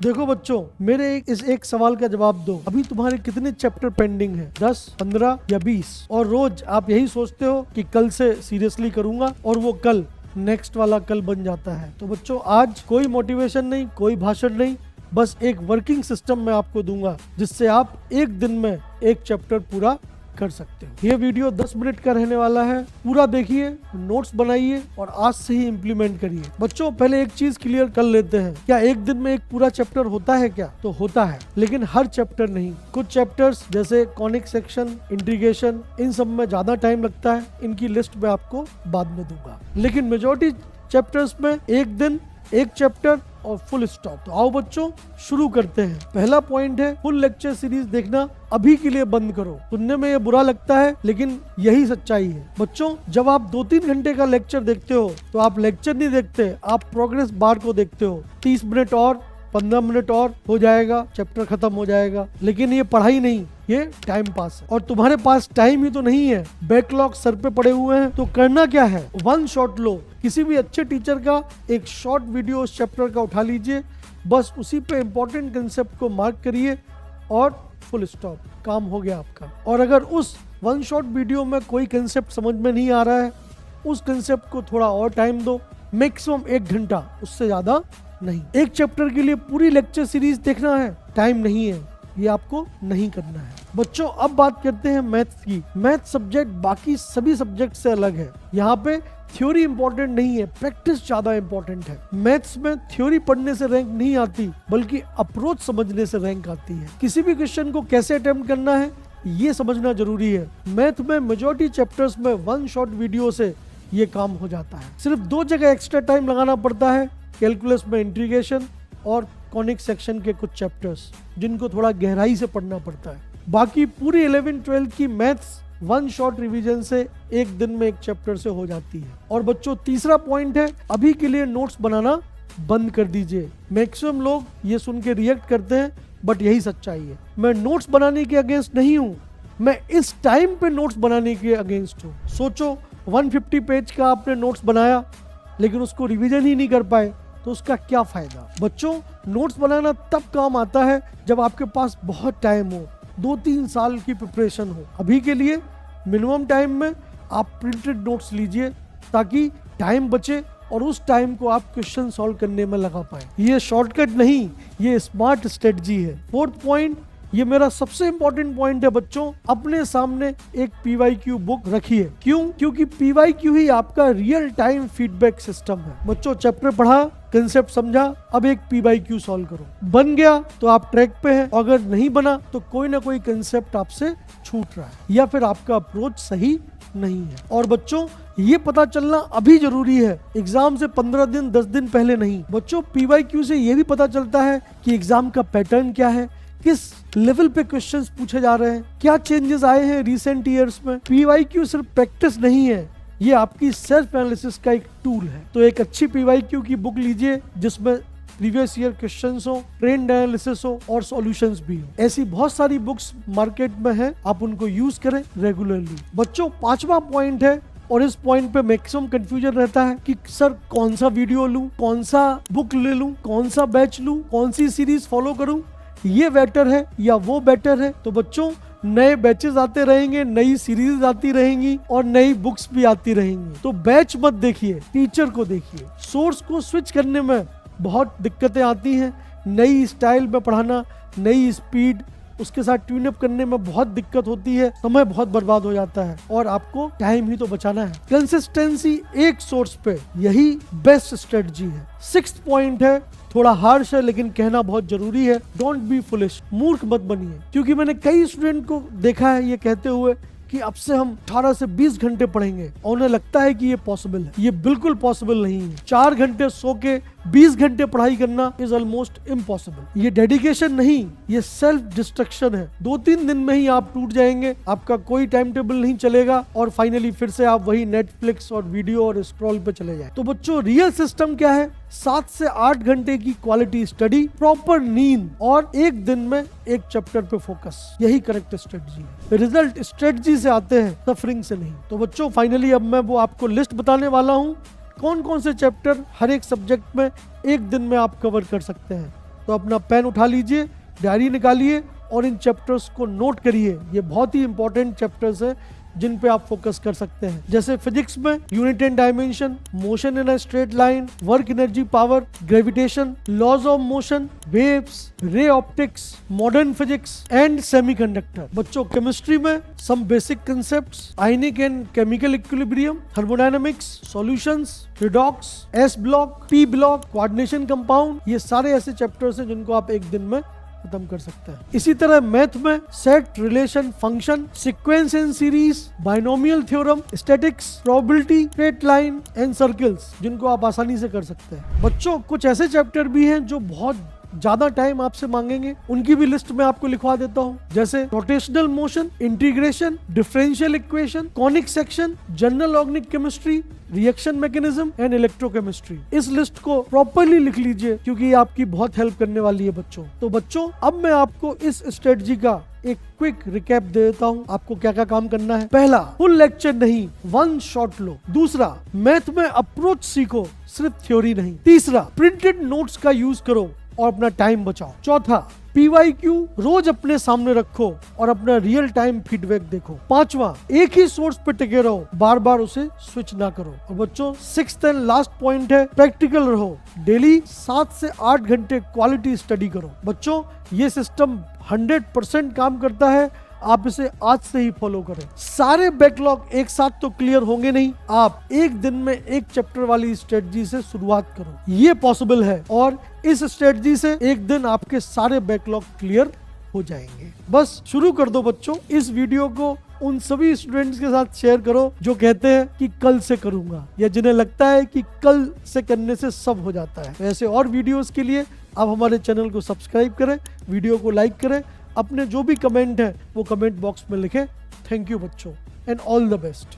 देखो बच्चों, मेरे इस एक सवाल का जवाब दो। अभी तुम्हारे कितने चैप्टर पेंडिंग हैं? 10, 15 या 20? और रोज आप यही सोचते हो कि कल से सीरियसली करूंगा, और वो कल नेक्स्ट वाला कल बन जाता है। तो बच्चों, आज कोई मोटिवेशन नहीं, कोई भाषण नहीं, बस एक वर्किंग सिस्टम मैं आपको दूंगा जिससे आप एक दिन में एक चैप्टर पूरा कर सकते हो। ये वीडियो 10 मिनट का रहने वाला है, पूरा देखिए, नोट्स बनाइए और आज से ही इम्प्लीमेंट करिए। बच्चों, पहले एक चीज क्लियर कर लेते हैं, क्या एक दिन में एक पूरा चैप्टर होता है? क्या तो होता है, लेकिन हर चैप्टर नहीं। कुछ चैप्टर्स जैसे कॉनिक सेक्शन, इंटीग्रेशन, इन सब में ज्यादा टाइम लगता है। इनकी लिस्ट मैं आपको बाद में दूंगा, लेकिन मेजॉरिटी चैप्टर्स में एक दिन एक चैप्टर और फुल स्टॉप। तो आओ बच्चों, शुरू करते हैं। पहला पॉइंट है, फुल लेक्चर सीरीज देखना अभी के लिए बंद करो। सुनने में ये बुरा लगता है, लेकिन यही सच्चाई है। बच्चों, जब आप 2-3 घंटे का लेक्चर देखते हो तो आप लेक्चर नहीं देखते, आप प्रोग्रेस बार को देखते हो। 30 मिनट और 15 मिनट और हो जाएगा, चैप्टर खत्म हो जाएगा। लेकिन ये पढ़ाई नहीं, ये टाइम पास है। और तुम्हारे पास टाइम ही तो नहीं है, बैकलॉग सर पे पड़े हुए हैं। तो करना क्या है, वन शॉट लो। किसी भी अच्छे टीचर का एक शॉर्ट वीडियो उस चैप्टर का उठा लीजिए, बस उसी पे इंपॉर्टेंट कंसेप्ट को मार्क करिए और फुल स्टॉप, काम हो गया आपका। और अगर उस वन शॉट वीडियो में कोई कंसेप्ट समझ में नहीं आ रहा है, उस कंसेप्ट को थोड़ा और टाइम दो, मैक्सिमम 1 घंटा, उससे ज्यादा नहीं। एक चैप्टर के लिए पूरी लेक्चर सीरीज देखना है, टाइम नहीं है, ये आपको नहीं करना है। बच्चों, अब बात करते हैं मैथ्स की। मैथ सब्जेक्ट बाकी सभी सब्जेक्ट से अलग है। यहाँ पे थ्योरी इंपॉर्टेंट नहीं है, प्रैक्टिस ज्यादा इंपॉर्टेंट है। मैथ्स में थ्योरी पढ़ने से रैंक नहीं आती, बल्कि अप्रोच समझने से रैंक आती है। किसी भी क्वेश्चन को कैसे अटेम्प्ट करना है, ये समझना जरूरी है। मैथ में मेजॉरिटी चैप्टर्स में वन शॉट वीडियो से ये काम हो जाता है। सिर्फ 2 जगह एक्स्ट्रा टाइम लगाना पड़ता है, कैलकुलस में इंटीग्रेशन और कॉनिक सेक्शन के कुछ चैप्टर्स, जिनको थोड़ा गहराई से पढ़ना पड़ता है। बाकी पूरी 11-12 की मैथ्स वन शॉट रिवीजन से एक दिन में एक चैप्टर से हो जाती है। और बच्चों, तीसरा पॉइंट है, अभी के लिए नोट्स बनाना बंद कर दीजिए। मैक्सिमम लोग ये सुन के रिएक्ट करते हैं, बट यही सच्चाई है। मैं नोट्स बनाने के अगेंस्ट नहीं हूँ, मैं इस टाइम पे नोट्स बनाने के अगेंस्ट हूँ। सोचो, 150 पेज का आपने नोट्स बनाया, लेकिन उसको रिवीजन ही नहीं कर पाए, तो उसका क्या फायदा? बच्चों, नोट्स बनाना तब काम आता है जब आपके पास बहुत टाइम हो, 2-3 साल की प्रिपरेशन हो। अभी के लिए मिनिमम टाइम में आप प्रिंटेड नोट्स लीजिए, ताकि टाइम बचे और उस टाइम को आप क्वेश्चन सॉल्व करने में लगा पाए। ये शॉर्टकट नहीं, ये स्मार्ट स्ट्रेटजी है। 4th पॉइंट, ये मेरा सबसे इंपॉर्टेंट पॉइंट है बच्चों, अपने सामने एक PYQ बुक रखिए। क्यों? क्योंकि PYQ ही आपका रियल टाइम फीडबैक सिस्टम है। बच्चों, चैप्टर पढ़ा, कंसेप्ट समझा, अब एक PYQ सॉल्व करो। बन गया तो आप ट्रैक पे हैं, अगर नहीं बना तो कोई ना कोई कंसेप्ट आपसे छूट रहा है, या फिर आपका अप्रोच सही नहीं है। और बच्चों, ये पता चलना अभी जरूरी है, एग्जाम से 15 दिन 10 दिन पहले नहीं। बच्चों, PYQ से ये भी पता चलता है कि एग्जाम का पैटर्न क्या है, किस लेवल पे क्वेश्चंस पूछे जा रहे हैं, क्या चेंजेस आए हैं रिसेंट ईयर्स में। PYQ सिर्फ प्रैक्टिस नहीं है, ये आपकी सेल्फ एनालिसिस का एक टूल है। तो एक अच्छी PYQ की बुक लीजिए, जिसमें प्रीवियस ईयर क्वेश्चंस हो, ट्रेंड एनालिसिस हो और सॉल्यूशंस भी हो। ऐसी बहुत सारी बुक्स मार्केट में है, आप उनको यूज करें रेगुलरली। बच्चों, 5वां पॉइंट है, और इस पॉइंट पे मैक्सिमम कंफ्यूजन रहता है कि सर कौन सा वीडियो लूं, कौन सा बुक ले लूं, कौन सा बैच लूं, कौन सी सीरीज फॉलो करूं, ये बेटर है या वो बेटर है। तो बच्चों, नए बैचेस आते रहेंगे, नई सीरीज आती रहेंगी और नई बुक्स भी आती रहेंगी। तो बैच मत देखिए, टीचर को देखिए। सोर्स को स्विच करने में बहुत दिक्कतें आती हैं, नई स्टाइल में पढ़ाना, नई स्पीड, उसके साथ ट्यून अप करने में बहुत दिक्कत होती है, समय बहुत बर्बाद हो जाता है, और आपको टाइम ही तो बचाना है। कंसिस्टेंसी एक सोर्स पे, यही बेस्ट स्ट्रेटजी है। 6th पॉइंट है, थोड़ा हार्श है लेकिन कहना बहुत जरूरी है, डोंट बी फुलिश, मूर्ख मत बनिए। क्योंकि मैंने कई स्टूडेंट को देखा है ये कहते हुए कि अब से हम 18 से 20 घंटे पढ़ेंगे, और उन्हें लगता है कि ये पॉसिबल है। ये बिल्कुल पॉसिबल नहीं है। 4 घंटे सो के 20 घंटे पढ़ाई करना इज ऑलमोस्ट इम्पॉसिबल। ये डेडिकेशन नहीं, ये सेल्फ डिस्ट्रक्शन है। 2-3 दिन में ही आप टूट जाएंगे, आपका कोई टाइम टेबल नहीं चलेगा, और फाइनली फिर से आप वही नेटफ्लिक्स और वीडियो और स्क्रॉल पे चले जाए। तो बच्चों, रियल सिस्टम क्या है? 7 से 8 घंटे की क्वालिटी स्टडी, प्रॉपर नींद, और एक दिन में एक चैप्टर पे फोकस, यही करेक्ट स्ट्रेटजी है। रिजल्ट स्ट्रेटजी से आते हैं, सफरिंग से नहीं। तो बच्चों, फाइनली अब मैं वो आपको लिस्ट बताने वाला हूँ, कौन कौन से चैप्टर हर एक सब्जेक्ट में एक दिन में आप कवर कर सकते हैं। तो अपना पेन उठा लीजिए, डायरी निकालिए और इन चैप्टर्स को नोट करिए। ये बहुत ही इंपॉर्टेंट चैप्टर्स है जिन पे आप फोकस कर सकते हैं। जैसे फिजिक्स में unit and dimension, motion in a straight line, work energy power, gravitation, laws of motion, waves, ray optics, modern physics and semiconductor. बच्चों केमिस्ट्री में some basic concepts, ionic and chemical equilibrium, thermodynamics, solutions, redox, S block, P block, coordination compound, ये सारे ऐसे chapters हैं जिनको आप एक दिन में खत्म कर सकते हैं। इसी तरह मैथ में set, relation, function, sequence and series, binomial theorem, statics, probability, straight line and circles, जिनको आप आसानी से कर सकते हैं। बच्चों कुछ ऐसे चैप्टर भी हैं जो बहुत ज्यादा टाइम आपसे मांगेंगे, उनकी भी लिस्ट में आपको लिखवा देता हूं। जैसे rotational motion, integration, differential equation, conic section, general organic chemistry, reaction mechanism and electrochemistry. इस लिस्ट को प्रॉपर्ली लिख लीजिए क्योंकि ये आपकी बहुत हेल्प करने वाली है बच्चों। तो बच्चों अब मैं आपको इस स्ट्रेटजी का एक क्विक रिकैप दे देता हूँ, आपको क्या क्या काम करना है। पहला, फुल लेक्चर नहीं, वन शॉट लो। दूसरा, मैथ में अप्रोच सीखो, सिर्फ थ्योरी नहीं। तीसरा, प्रिंटेड नोट्स का यूज करो और अपना टाइम बचाओ। चौथा, PYQ रोज अपने सामने रखो और अपना रियल टाइम फीडबैक देखो। पांचवा, एक ही सोर्स पे टिके रहो, बार बार उसे स्विच ना करो। और बच्चों सिक्स्थ एंड लास्ट पॉइंट है, प्रैक्टिकल रहो, डेली 7 से 8 घंटे क्वालिटी स्टडी करो। बच्चों ये सिस्टम 100% काम करता है, आप इसे आज से ही फॉलो करें। सारे बैकलॉग एक साथ तो क्लियर होंगे नहीं, आप एक दिन में एक चैप्टर वाली स्ट्रेटजी से शुरुआत करो, ये पॉसिबल है। और इस स्ट्रेटजी से एक दिन आपके सारे बैकलॉग क्लियर हो जाएंगे। बस शुरू कर दो बच्चों। इस वीडियो को उन सभी स्टूडेंट्स के साथ शेयर करो जो कहते हैं कि कल से करूंगा, या जिन्हें लगता है कि कल से करने से सब हो जाता है। ऐसे और वीडियोस के लिए आप हमारे चैनल को सब्सक्राइब करें, वीडियो को लाइक करें, अपने जो भी कमेंट है वो कमेंट बॉक्स में लिखें। थैंक यू बच्चों एंड ऑल द बेस्ट।